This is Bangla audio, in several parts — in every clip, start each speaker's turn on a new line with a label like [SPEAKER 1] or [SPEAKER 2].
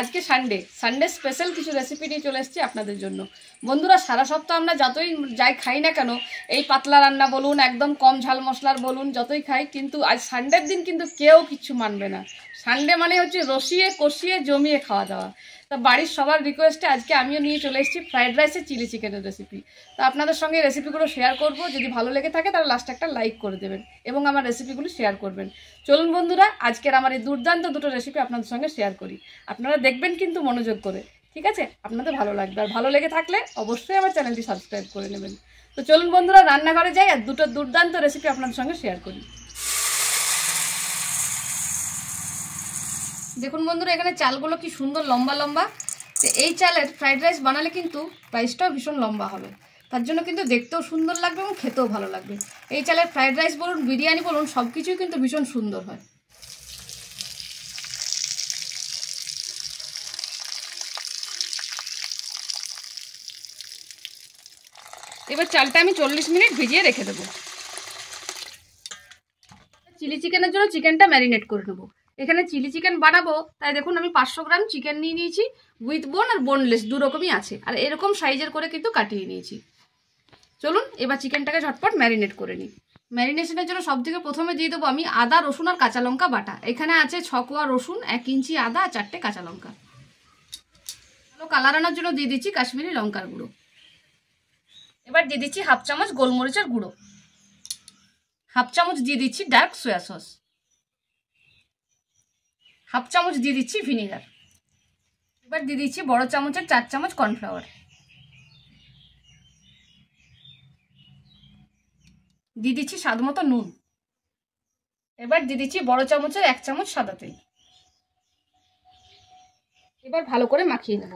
[SPEAKER 1] আজকে সানডে স্পেশাল কিছু রেসিপি নিয়ে চলে এসেছি আপনাদের জন্য। বন্ধুরা, সারা সপ্তাহ আমরা যতই যাই খাই না কেন, এই পাতলা রান্না বলুন, একদম কম ঝাল মশলার বলুন, যতই খাই, কিন্তু আজ সানডের দিন কিন্তু কেউ কিচ্ছু মানবে না। সানডে মানে হচ্ছে রসিয়ে কষিয়ে জমিয়ে খাওয়া দাওয়া। তা বাড়ির সবার রিকোয়েস্টে আজকে আমিও নিয়ে চলে এসেছি ফ্রাইড রাইসের চিলি চিকেনের রেসিপি। তা আপনাদের সঙ্গে রেসিপিগুলো শেয়ার করব। যদি ভালো লেগে থাকে তাহলে লাস্টে একটা লাইক করে দেবেন এবং আমার রেসিপিগুলো শেয়ার করবেন। চলুন বন্ধুরা, আজকের আমার এই দুর্দান্ত দুটো রেসিপি আপনাদের সঙ্গে শেয়ার করি। আপনারা দেখবেন কিন্তু মনোযোগ করে, ঠিক আছে? আপনাদের ভালো লাগবে, আর ভালো লেগে থাকলে অবশ্যই আমার চ্যানেলটি সাবস্ক্রাইব করে নেবেন। তো চলুন বন্ধুরা, রান্নাঘরে যাই আর দুটো দুর্দান্ত রেসিপি আপনাদের সঙ্গে শেয়ার করি। দেখুন বন্ধুরা, এখানে চালগুলো কি সুন্দর লম্বা লম্বা। তো এই চালের ফ্রাইড রাইস বানালে কিন্তু রাইসটাও ভীষণ লম্বা হবে, তার জন্য কিন্তু দেখতেও সুন্দর লাগবে এবং খেতেও ভালো লাগবে। এই চালের ফ্রাইড রাইস বলুন, বিরিয়ানি বলুন, সব কিছুই কিন্তু ভীষণ সুন্দর হয়। এবার চালটা আমি 40 মিনিট ভিজিয়ে রেখে দেবো। চিলি চিকেনের জন্য চিকেনটা ম্যারিনেট করে নেবো। এখানে চিলি চিকেন বানাবো, তাই দেখুন আমি 500 গ্রাম চিকেন নিয়ে নিয়েছি। উইথ বোন আর বোনলেস দু রকমই আছে, আর এরকম সাইজের করে কিন্তু কাটিয়ে নিয়েছি। চলুন এবার চিকেনটাকে ঝটপট ম্যারিনেট করে নিই। ম্যারিনেশনের জন্য সব থেকে প্রথমে দিয়ে দেবো আমি আদা, রসুন আর কাঁচা লঙ্কা বাটা। এখানে আছে 6 কোয়া রসুন, 1 ইঞ্চি আদা আর 4টে কাঁচা লঙ্কা। ভালো কালার আনার জন্য দিয়ে দিচ্ছি কাশ্মীরি লঙ্কার গুঁড়ো। এবার দিয়ে দিচ্ছি 1/2 চামচ গোলমরিচের গুঁড়ো, 1/2 চামচ দিয়ে দিচ্ছি ডার্ক সোয়া সস, 1/2 চামচ দিয়ে দিচ্ছি ভিনিগার। এবার দিয়ে দিচ্ছি বড় চামচের 4 চামচ কর্নফ্লাওয়ার। দিয়ে দিচ্ছি স্বাদ মতো নুন। এবার দিয়ে দিচ্ছি বড় চামচের 1 চামচ সাদা তেল। এবার ভালো করে মাখিয়ে নেব।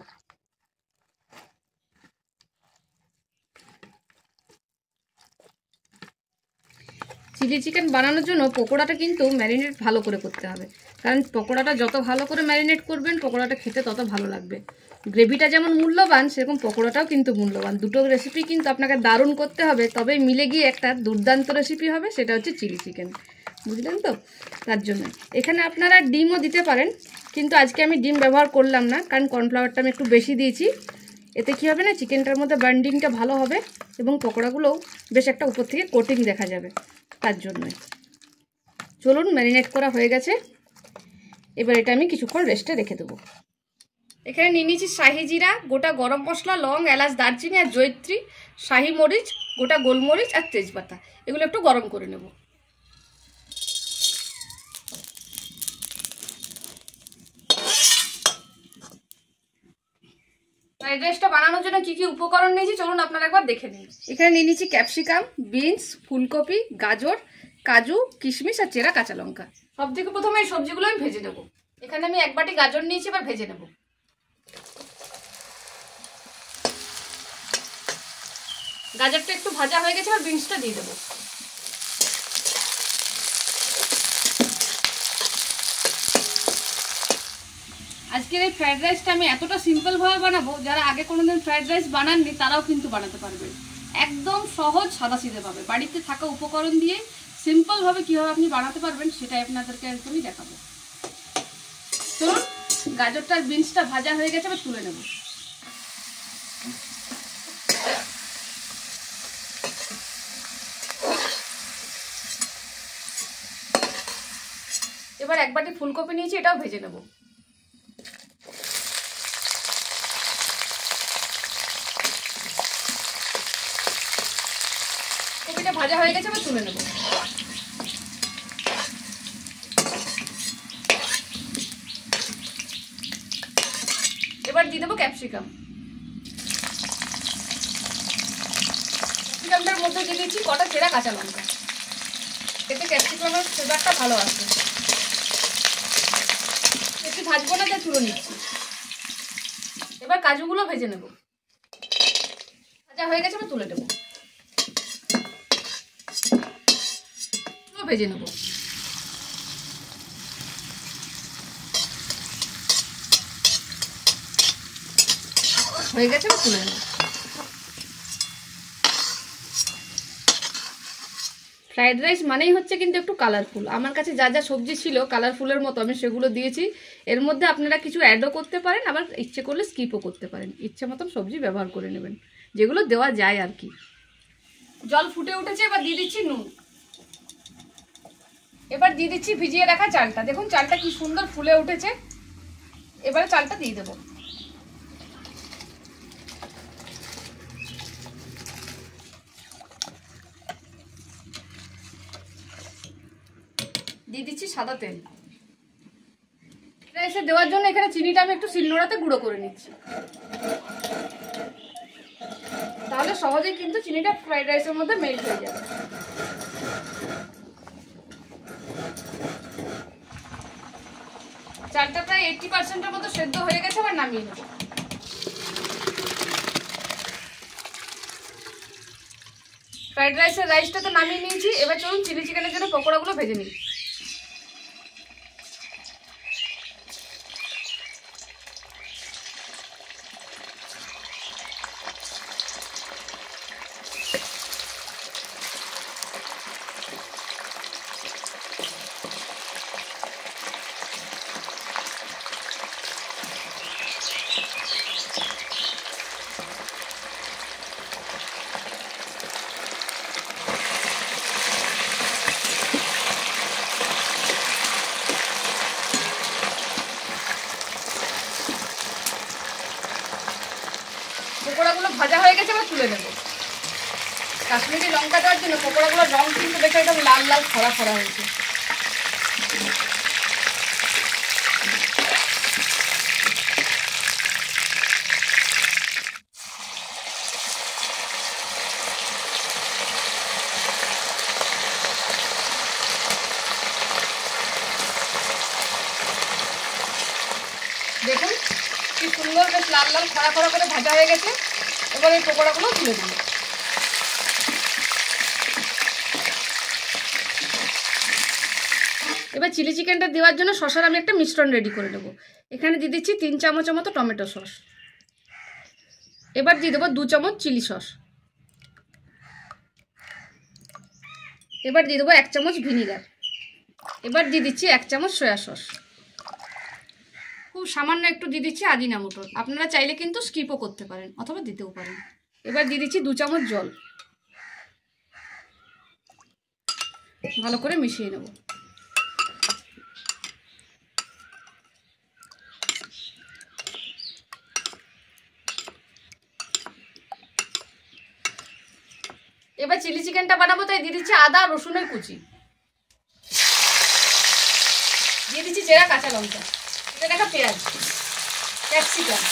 [SPEAKER 1] চিলি চিকেন বানানোর জন্য পকোড়াটা কিন্তু ম্যারিনেট ভালো করে করতে হবে, কারণ পকোড়াটা যত ভালো করে ম্যারিনেট করবেন পকোড়াটা খেতে তত ভালো লাগবে। গ্রেভিটা যেমন মূল্যবান, সেরকম পকোড়াটাও কিন্তু মূল্যবান। দুটো রেসিপি কিন্তু আপনাকে দারুণ করতে হবে, তবে মিলে গিয়ে একটা দুর্দান্ত রেসিপি হবে, সেটা হচ্ছে চিলি চিকেন। বুঝলেন তো? তার জন্য এখানে আপনারা ডিমও দিতে পারেন, কিন্তু আজকে আমি ডিম ব্যবহার করলাম না, কারণ কর্নফ্লাওয়ারটা আমি একটু বেশি দিয়েছি। এতে কী হবে না, চিকেনটার মধ্যে বান্ডিংটা ভালো হবে এবং পকোড়াগুলোও বেশ একটা উপর থেকে কোটিং দেখা যাবে, তার জন্যই। চলুন, ম্যারিনেট করা হয়ে গেছে। এবার এটা আমি কিছুক্ষণ রেস্টে রেখে দেবো। এখানে নিয়ে নিয়েছি শাহি জিরা, গোটা গরম মশলা, লং, এলাচ, দারচিনি আর জয়িত্রী, শাহি মরিচ, গোটা গোলমরিচ আর তেজপাতা। এগুলো একটু গরম করে নেব। ফ্রাইড রাইসটা বানানোর জন্য কি কি উপকরণ নিয়েছি চলুন আপনারা একবার দেখে নিন। এখানে নিয়ে নিয়েছি ক্যাপসিকাম, বিনস, ফুলকপি, গাজর, কাজু, কিশমিশ আর চেরা কাঁচা লঙ্কা। সব থেকে প্রথমে এই সবজিগুলো আমি ভেজে নেব। এখানে আমি 1 বাটি গাজর নিয়েছি, এবার ভেজে নেব। গাজরটা একটু ভাজা হয়ে গেছে, এবার বিনসটা দিয়ে দেবো। আজকের এই ফ্রাইড রাইসটা আমি এতটা সিম্পলভাবে বানাবো, যারা আগে কোনোদিন ফ্রাইড রাইস বানাননি তারাও কিন্তু বানাতে পারবেন। একদম সহজ সাদাসিধেভাবে বাড়িতে থাকা উপকরণ দিয়ে সিম্পলভাবে কীভাবে আপনি বানাতে পারবেন সেটাই আপনাদেরকে একদমই দেখাবো। চলুন, গাজরটার বিনসটা ভাজা হয়ে গেছে, এবার তুলে নেব। এবার 1 বাটি ফুলকপি নিয়েছি, এটাও ভেজে নেব। কপিটা ভাজা হয়ে গেছে, এবার তুলে নেব। এবার দিয়ে দেবো ক্যাপসিকাম। ক্যাপসিকামটার মধ্যে দিয়ে দিচ্ছি কটা চেরা কাঁচা লঙ্কা, এতে ক্যাপসিকামের ফ্লেভারটা ভালো আসবে। একটু ভাজবো না, তাই তুলে নিচ্ছি। এবার কাজুগুলো ভেজে নেব। ভাজা হয়ে গেছে, তুলে দেবো, ভেজে নেব। হয়ে গেছে, তুলে নেব। ফ্রাইড রাইস মানেই হচ্ছে কিন্তু একটু কালারফুল। আমার কাছে যা যা সবজি ছিল কালারফুলের মতো আমি সেগুলো দিয়েছি। এর মধ্যে আপনারা কিছু অ্যাডও করতে পারেন, আবার ইচ্ছে করলে স্কিপও করতে পারেন। ইচ্ছে মতন সবজি ব্যবহার করে নেবেন, যেগুলো দেওয়া যায় আর কি। জল ফুটে উঠেছে, এবার দিয়ে দিচ্ছি নুন। এবার দিয়ে দিচ্ছি ভিজিয়ে রাখা চালটা। দেখুন চালটা কি সুন্দর ফুলে উঠেছে। এবারে চালটা দিয়ে দেবো। দিয়ে দিচ্ছি সাদা তেল। রাইসে দেওয়ার জন্য এখানে চিনিটা আমি একটু শিলনোড়াতে গুঁড়ো করে নিচ্ছি, তাহলে সহজেই কিন্তু চিনিটা ফ্রাইড রাইসের মধ্যে মেল্ট হয়ে যাবে। চালটা প্রায় 80%-এর মতো সেদ্ধ হয়ে গেছে, আবার নামিয়ে নেব। ফ্রাইড রাইসটা তো নামিয়ে নিয়েছি। এবার চলুন চিলি চিকেনের জন্য পকোড়াগুলো ভেজে নিই। পকোড়াগুলো ভাজা হয়ে গেছে, এবার তুলে নেব। কাশ্মীরি লঙ্কা দেওয়ার জন্য পকোড়াগুলোর রং কিন্তু দেখে একদম লাল লাল খরা খরা হয়েছে। দেখুন কি সুন্দর বেশ লাল লাল খরা খরা করে ভাজা হয়ে গেছে। এবার এই পকোড়াগুলো তুলে দিন। এবার চিলি চিকেনটা দেওয়ার জন্য শসার আমি একটা মিশ্রণ রেডি করে নেব। এখানে দিয়ে দিচ্ছি 3 চামচের মতো টমেটো সস। এবার দিয়ে দেবো 2 চামচ চিলি সস। এবার দিয়ে দেবো 1 চামচ ভিনিগার। এবার দিয়ে দিচ্ছি 1 চামচ সয়া সস। খুব সামান্য একটু দিয়ে দিচ্ছি আজিনামোটো। আপনারা চাইলে কিন্তু স্কিপও করতে পারেন অথবা দিতেও পারেন। এবার দিয়ে দিচ্ছি 2 চামচ জল। ভালো করে মিশিয়ে নেব। এবার চিলি চিকেনটা বানাবো, তাই দিয়ে দিচ্ছি আদা রসুনের কুচি, দিয়ে দিচ্ছি চেরা কাঁচা লঙ্কা, এটা দেখা পেঁয়াজ, ক্যাপসিকাম,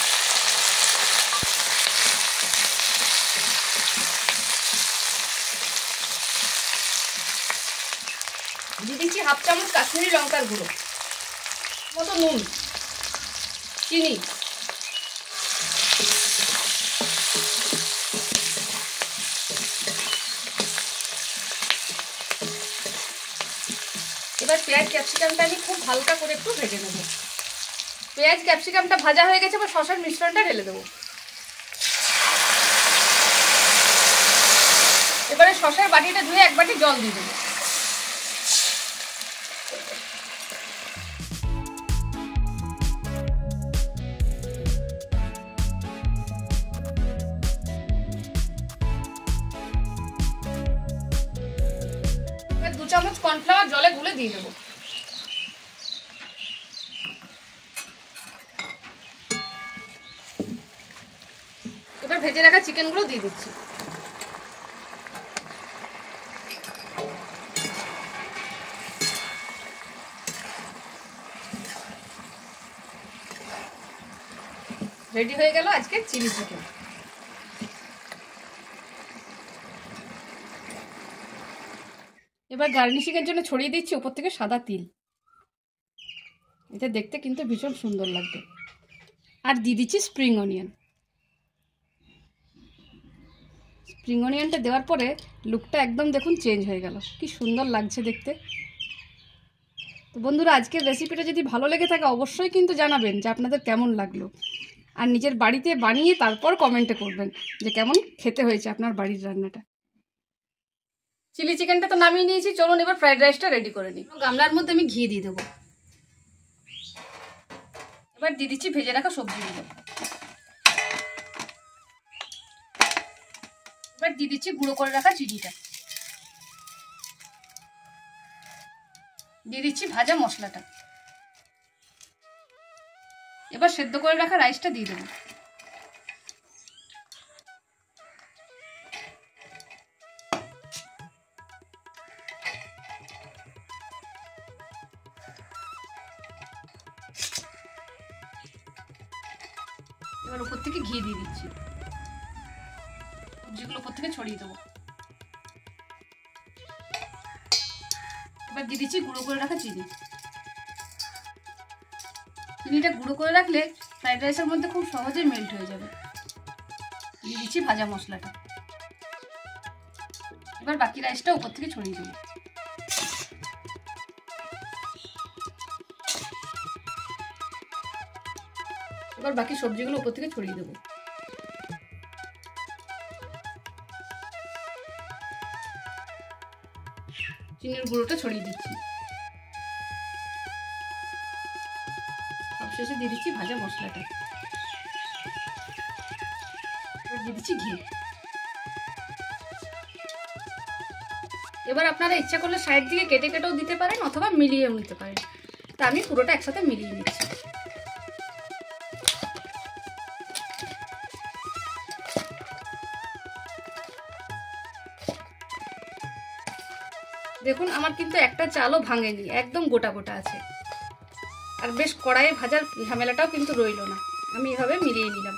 [SPEAKER 1] দিয়ে দিচ্ছি 1/2 চামচ কাশ্মীরি লঙ্কার গুঁড়ো, মতো নুন, চিনি, এবার পেঁয়াজ ক্যাপসিকামটা আমি খুব হালকা করে একটু ভেজে নেব। পেঁয়াজ ক্যাপসিকামটা ভাজা হয়ে গেছে, এবার শসার মিশ্রণটা ঢেলে দেবো। এবারে শসার বাটিটা ধুয়ে 1 বাটি জল দিয়ে দেবো। এবার 2 চামচ কর্নফ্লাওয়ার জলে গুলে দিয়ে দেবো। এবার ভেজে রাখা চিকেনগুলো দিয়ে দিচ্ছি। রেডি হয়ে গেল আজকে চিলি চিকেন। এবার গার্নিশিংয়ের জন্য ছড়িয়ে দিচ্ছি উপর থেকে সাদা তিল। এটা দেখতে কিন্তু ভীষণ সুন্দর লাগবে। আর দিয়ে দিচ্ছি স্প্রিং অনিয়ন। স্প্রিং অনিয়নটা দেওয়ার পরে লুকটা একদম দেখুন চেঞ্জ হয়ে গেল, কি সুন্দর লাগছে দেখতে। তো বন্ধুরা, আজকের রেসিপিটা যদি ভালো লেগে থাকে অবশ্যই কিন্তু জানাবেন যে আপনাদের কেমন লাগলো, আর নিজের বাড়িতে বানিয়ে তারপর কমেন্টে করবেন যে কেমন খেতে হয়েছে আপনার বাড়ির রান্নাটা। চিলি চিকেনটা তো নামিয়ে নিয়েছি, চলুন এবার ফ্রাইড রাইসটা রেডি করে নিই। গামলার মধ্যে আমি ঘি দিয়ে দেবো। এবার দিয়ে দিচ্ছি ভেজে রাখা সবজিগুলো। এবার দিয়ে দিচ্ছি গুঁড়ো করে রাখা চিনিটা। দিয়ে দিচ্ছি ভাজা মশলাটা। এবার সেদ্ধ করে রাখা রাইসটা দিয়ে দেবো। এবার উপর থেকে ঘি দিয়ে দিচ্ছি, সবজিগুলো উপর থেকে ছড়িয়ে দেবো। এবার দিয়ে দিচ্ছি গুঁড়ো করে রাখা চিনি। চিনিটা গুঁড়ো করে রাখলে ফ্রাইড রাইসের মধ্যে খুব সহজেই মেল্ট হয়ে যাবে। দিয়ে দিচ্ছি ভাজা মশলাটা। এবার বাকি রাইসটা উপর থেকে ছড়িয়ে দেবো। এবার বাকি সবজিগুলো উপর থেকে ছড়িয়ে দেবো। চিনির গুঁড়োটা ছড়িয়ে দিচ্ছি। সবশেষে দিয়ে দিচ্ছি ভাজা মশলাটা। এবার দিয়ে দিচ্ছি ঘি। এবার আপনারা ইচ্ছা করলে সাইড দিয়ে কেটে কেটেও দিতে পারেন অথবা মিলিয়েও নিতে পারেন। তা আমি পুরোটা একসাথে মিলিয়ে নিচ্ছি। দেখুন আমার কিন্তু একটা চালও ভাঙেনি, একদম গোটা গোটা আছে। আর বেশ কড়াইয়ে ভাজার ঝামেলাটাও কিন্তু রইল না, আমি এভাবে মিলিয়ে নিলাম।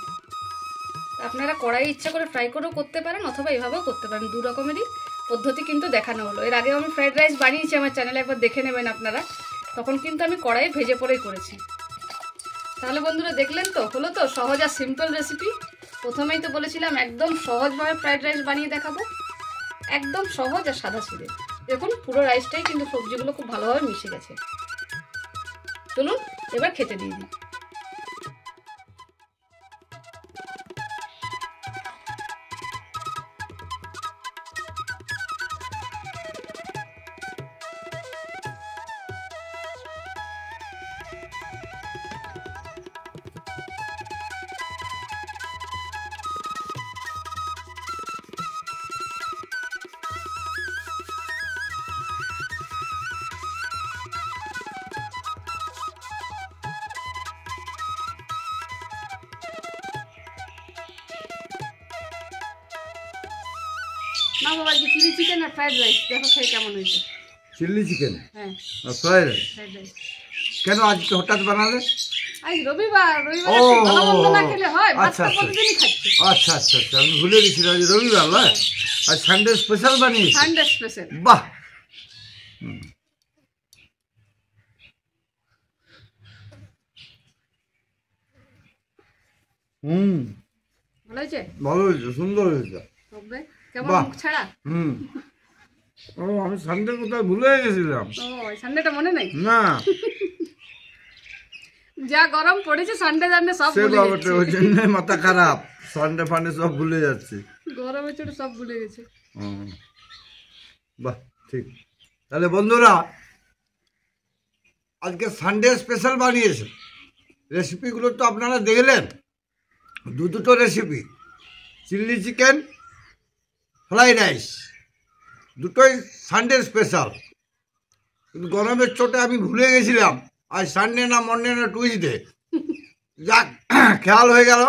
[SPEAKER 1] আপনারা কড়াই ইচ্ছা করে ফ্রাই করেও করতে পারেন অথবা এভাবেও করতে পারেন, দু রকমেরই পদ্ধতি কিন্তু দেখানো হলো। এর আগেও আমি ফ্রাইড রাইস বানিয়েছি, আমার চ্যানেলে একবার দেখে নেবেন আপনারা, তখন কিন্তু আমি কড়াইয়ে ভেজে পরেই করেছি। তাহলে বন্ধুরা দেখলেন তো, হলো তো সহজ আর সিম্পল রেসিপি। প্রথমেই তো বলেছিলাম একদম সহজভাবে ফ্রাইড রাইস বানিয়ে দেখাবো, একদম সহজ আর সাদা সিধে। দেখুন পুরো রাইসটাই কিন্তু সবজিগুলো খুব ভালোভাবে মিশে গেছে। চলুন এবার খেতে দিয়ে দিই। না বাবা, চিলি চিকেন আর ফ্রাইড রাইস দেখো খেয়ে কেমন হয়েছে।
[SPEAKER 2] চিলি চিকেন
[SPEAKER 1] হ্যাঁ
[SPEAKER 2] আর ফ্রাইড রাইস
[SPEAKER 1] ফ্রাইড রাইস।
[SPEAKER 2] কেন আজকে হঠাৎ বানালে?
[SPEAKER 1] আজ রবিবার,
[SPEAKER 2] ও
[SPEAKER 1] ভালো মন্দ না খেলে হয়?
[SPEAKER 2] আচ্ছা
[SPEAKER 1] ভাতটা প্রতিদিনই খাচ্ছি।
[SPEAKER 2] আচ্ছা আচ্ছা আচ্ছা আমি ভুলে গেছিলাম আজ রবিবার না, আজ সানডে স্পেশাল বানিয়েছি।
[SPEAKER 1] Sunday special.
[SPEAKER 2] বাহ, হুম
[SPEAKER 1] ভালো হয়েছে?
[SPEAKER 2] ভালো হয়েছে, সুন্দর হয়েছে।
[SPEAKER 1] তবে কেমন
[SPEAKER 2] বাহ।
[SPEAKER 1] মুখ ছাড়া?
[SPEAKER 2] ও আমি সানডে কোথায় ভুলে গেছিলাম।
[SPEAKER 1] ও সানডেটা মনে নেই?
[SPEAKER 2] না
[SPEAKER 1] যা গরম পড়েছে সানডে জানডে সব
[SPEAKER 2] সে
[SPEAKER 1] ভুলে
[SPEAKER 2] বাবাটা
[SPEAKER 1] গেছি।
[SPEAKER 2] ওই জন্য মাথা খারাপ, সানডে ফান্ডে সব ভুলে যাচ্ছি।
[SPEAKER 1] গরমের চোটে সব ভুলে গেছে।
[SPEAKER 2] বাহ ঠিক। তাহলে বন্ধুরা আজকে সানডে স্পেশাল বানিয়েছে। রেসিপিগুলো তো আপনারা দেখলেন, দুটো recipe, chilli chicken, fried rice, দুটোই সানডে স্পেশাল। কিন্তু গরমের চোটে আমি ভুলে গেছিলাম আজ সানডে না মন্ডে না টুইসডে, যাক খেয়াল হয়ে গেল।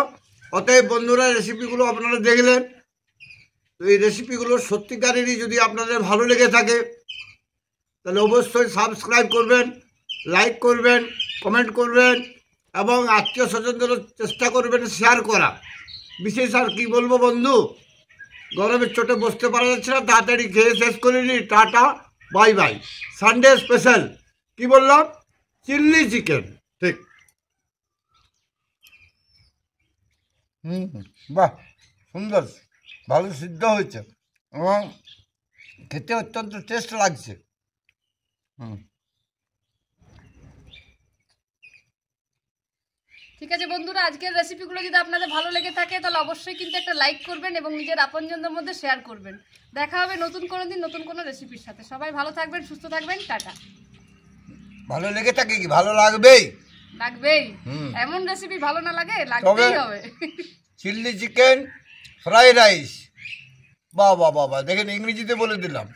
[SPEAKER 2] অতএব বন্ধুরা রেসিপিগুলো আপনারা দেখলেন, তো এই রেসিপিগুলো সত্যিকারেরই যদি আপনাদের ভালো লেগে থাকে তাহলে অবশ্যই সাবস্ক্রাইব করবেন, লাইক করবেন, কমেন্ট করবেন এবং আত্মীয় স্বজনদের চেষ্টা করবেন শেয়ার করা। বিশেষ আর কি বলবো বন্ধু, গরমের চোটে বসতে পারা যাচ্ছে না, তাড়াতাড়ি খেয়ে শেষ করে নিই। টাটা, বাই বাই। সানডে স্পেশাল কি বললাম? Chilli chicken. ঠিক। হুম, বাহ, সুন্দর, ভালো সিদ্ধ হয়েছে এবং খেতে অত্যন্ত টেস্ট লাগছে। হুম,
[SPEAKER 1] ঠিক আছে বন্ধুরা, আজকের রেসিপিগুলো যদি আপনাদের ভালো লেগে থাকে তাহলে অবশ্যই কিন্তু একটা লাইক করবেন এবং নিজের আপনজনদের মধ্যে শেয়ার করবেন। দেখা হবে নতুন কোনো দিন নতুন কোনো রেসিপির সাথে। সবাই ভালো থাকবেন, সুস্থ থাকবেন, টাটা।
[SPEAKER 2] ভালো লেগে থাকে কি ভালো লাগবেই।
[SPEAKER 1] লাগবেই,
[SPEAKER 2] হুম।
[SPEAKER 1] এমন রেসিপি ভালো না লাগে, লাগবেই হবে।
[SPEAKER 2] চিলি চিকেন ফ্রাইড রাইস, বাহ বাহ বাহ বাহ, দেখেন ইংরেজিতে বলে দিলাম।